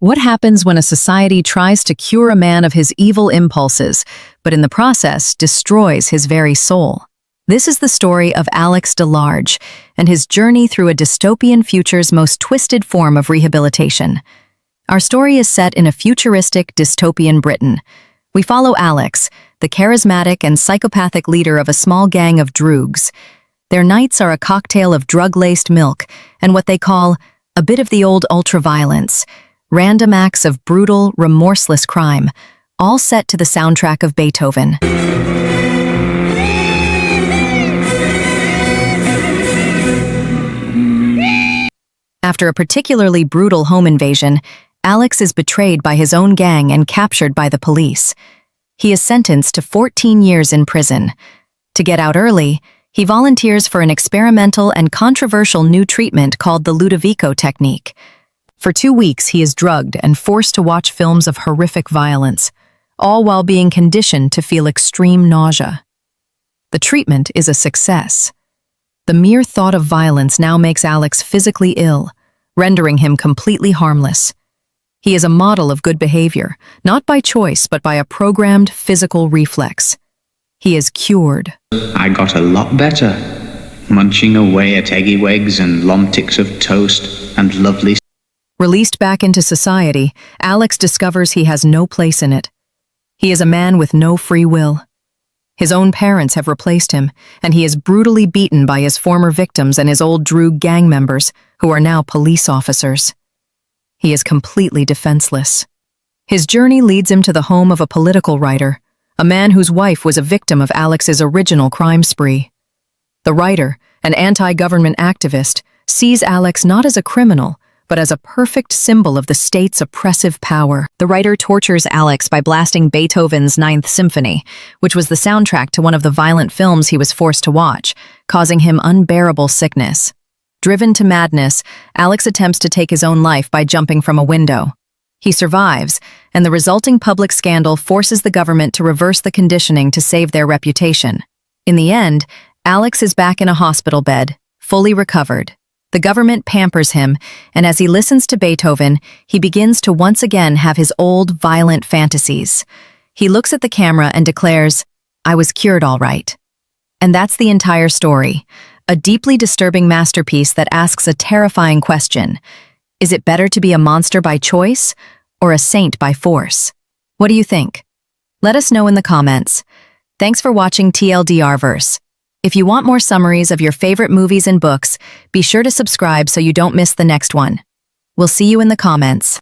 What happens when a society tries to cure a man of his evil impulses, but in the process destroys his very soul? This is the story of Alex DeLarge and his journey through a dystopian future's most twisted form of rehabilitation. Our story is set in a futuristic, dystopian Britain. We follow Alex, the charismatic and psychopathic leader of a small gang of droogs. Their nights are a cocktail of drug-laced milk and what they call a bit of the old ultra-violence, random acts of brutal, remorseless crime, all set to the soundtrack of Beethoven. After a particularly brutal home invasion, Alex is betrayed by his own gang and captured by the police. He is sentenced to 14 years in prison. To get out early, he volunteers for an experimental and controversial new treatment called the Ludovico Technique. For 2 weeks, he is drugged and forced to watch films of horrific violence, all while being conditioned to feel extreme nausea. The treatment is a success. The mere thought of violence now makes Alex physically ill, rendering him completely harmless. He is a model of good behavior, not by choice but by a programmed physical reflex. He is cured. I got a lot better, munching away at eggy eggs and lomticks of toast and lovely. Released back into society, Alex discovers he has no place in it. He is a man with no free will. His own parents have replaced him, and he is brutally beaten by his former victims and his old Droog gang members, who are now police officers. He is completely defenseless. His journey leads him to the home of a political writer, a man whose wife was a victim of Alex's original crime spree. The writer, an anti-government activist, sees Alex not as a criminal, but as a perfect symbol of the state's oppressive power. The writer tortures Alex by blasting Beethoven's Ninth Symphony, which was the soundtrack to one of the violent films he was forced to watch, causing him unbearable sickness. Driven to madness, Alex attempts to take his own life by jumping from a window. He survives, and the resulting public scandal forces the government to reverse the conditioning to save their reputation. In the end, Alex is back in a hospital bed, fully recovered. The government pampers him, and as he listens to Beethoven, he begins to once again have his old, violent fantasies. He looks at the camera and declares, "I was cured all right." And that's the entire story. A deeply disturbing masterpiece that asks a terrifying question. Is it better to be a monster by choice or a saint by force? What do you think? Let us know in the comments. Thanks for watching TLDR Verse. If you want more summaries of your favorite movies and books, be sure to subscribe so you don't miss the next one. We'll see you in the comments.